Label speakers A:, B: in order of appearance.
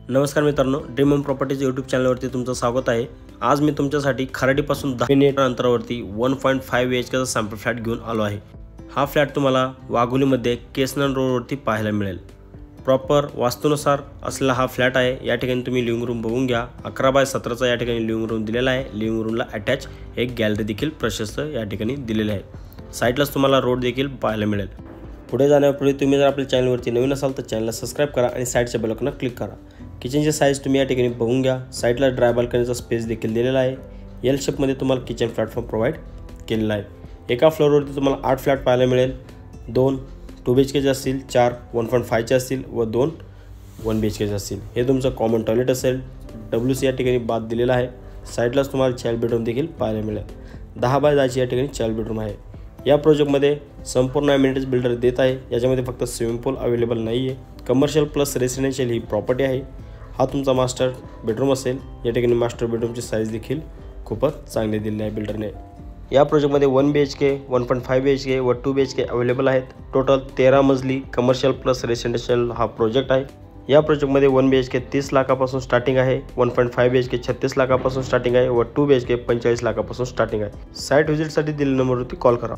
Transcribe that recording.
A: नमस्कार मित्रांनो, dream home properties YouTube चॅनलवरती तुमचं स्वागत आहे। आज मी तुमच्यासाठी खराडीपासून 10 मिनिट अंतरावरती 1.5 BHK चा सॅम्पल फ्लॅट घेऊन आलो आहे। हा फ्लॅट तुम्हाला वाघोलीमध्ये केसनन रोडवरती पाहायला मिळेल। प्रॉपर वास्तुनुसार असलेला हा फ्लॅट आहे। या ठिकाणी तुम्ही लिव्हिंग रूम बघून घ्या। 11/17 चा या ठिकाणी लिव्हिंग रूम दिलेला आहे। लिव्हिंग रूमला अटॅच एक गॅलरी देखील प्रशस्त या ठिकाणी दिलेली आहे। साइडलाच तुम्हाला रोड देखील पाहायला मिळेल। पुढे जाण्यापूर्वी तुम्ही जर आपल्या चॅनलवरती नवीन असाल तर चॅनलला सबस्क्राइब करा आणि साइडच्या बेल आयकॉनला क्लिक करा। किचनची साइज तुम्ही या ठिकाणी बघून घ्या। साइडला ड्राय बाल्कनीचा स्पेस देखील दिलेला आहे। एल शेपमध्ये तुम्हाला किचन प्लॅटफॉर्म प्रोव्हाइड केलेला आहे। एका फ्लोअरवरती तुम्हाला 8 फ्लॅट पाहायला मिळेल। 2 2 BHK चे असतील, 4 1.5 चे असतील व 2 1 BHK चे असतील। हे तुमचं कॉमन टॉयलेट असेल। WC या ठिकाणी बाथ दिलेला आहे। साइडलाच तुम्हाला चाइल्ड बेडरूम देखील पाहायला मिळेल। 10/10 ची या ठिकाणी चाइल्ड बेडरूम आहे। या प्रोजेक्टमध्ये संपूर्ण अमेनिटीज बिल्डर देत आहे। याच्यामध्ये फक्त स्विमिंग पूल अवेलेबल नाही आहे। कमर्शियल प्लस रेसिडेन्शियल ही प्रॉपर्टी आहे। हा तुमचा मास्टर बेडरूम असेल। या ठिकाणी मास्टर बेडरूमची साइज देखील खूपच चांगली दिलेली आहे बिल्डरने। या प्रोजेक्टमध्ये 1 BHK 1.5 BHK व 2 BHK अवेलेबल आहेत। टोटल 13 मजली कमर्शियल प्लस रेसिडेन्शियल हा प्रोजेक्ट आहे। या प्रोजेक्टमध्ये 1 BHK 30 लाखापासून स्टार्टिंग आहे, 1.5 BHK 36 लाखापासून स्टार्टिंग आहे व 2 BHK 45 लाखापासून स्टार्टिंग आहे। साइट व्हिजिटसाठी दिलेल्या नंबरवरती कॉल करा।